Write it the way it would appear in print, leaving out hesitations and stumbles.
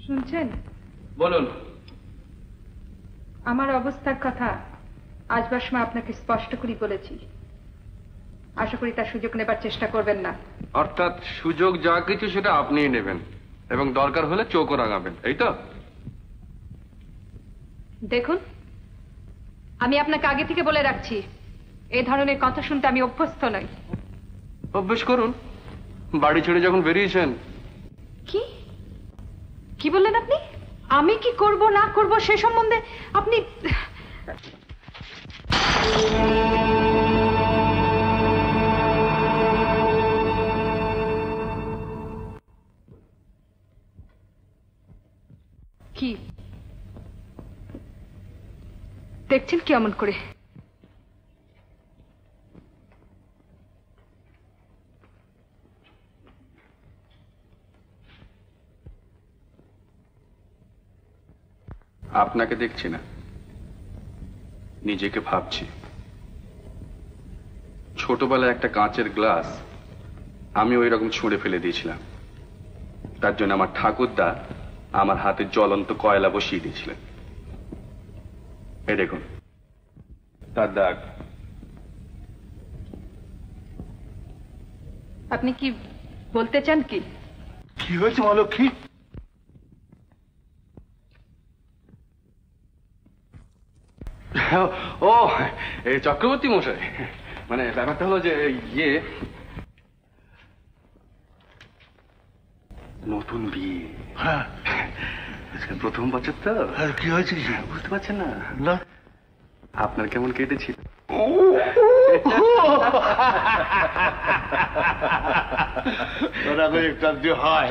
শুনছেন? বলুন। আমার অবস্থার কথা আসবার সময় আপনাকে স্পষ্ট করে বলেছি। আশা করি তার সুযোগ নেবার চেষ্টা করবেন না। অর্থাৎ সুযোগ যা কিছু সেটা আপনিই নেবেন এবং দরকার হলে চোখও রাঙাবেন, এই তো? দেখুন, আমি আপনাকে আগে থেকে বলে রাখছি, এই ধরনের কথা শুনতে আমি অভ্যস্ত নই। অভ্যেস করুন, বাড়ি ছেড়ে যখন বেরিয়েছেন। কি কি বললেন আপনি? আমি কি করব না করব সে সম্বন্ধে আপনি... কি দেখছেন কেমন করে? আপনাকে দেখছি না, নিজেকে ভাবছি। ছোটবেলায় একটা কাঁচের গ্লাস আমি ওই রকম ছুঁড়ে ফেলে দিয়েছিলাম। তার জন্য আমার ঠাকুরদা আমার হাতে জ্বলন্ত কয়লা বসিয়ে দিয়েছিলেন। এই দেখুন তার দাগ। আপনি কি বলতে চান? কি কি হয়েছে মা লক্ষ্মী? ও, এই চক্রবর্তী মশাই, মানে ব্যাপারটা হলো যে ইয়ে, নতুন বিয়ে। হ্যাঁ, প্রথম বছর তো। কি হয়েছে? বুঝতে পারছেন না? না। আপনার কেমন কেটেছিল? ওরা একটু হয়।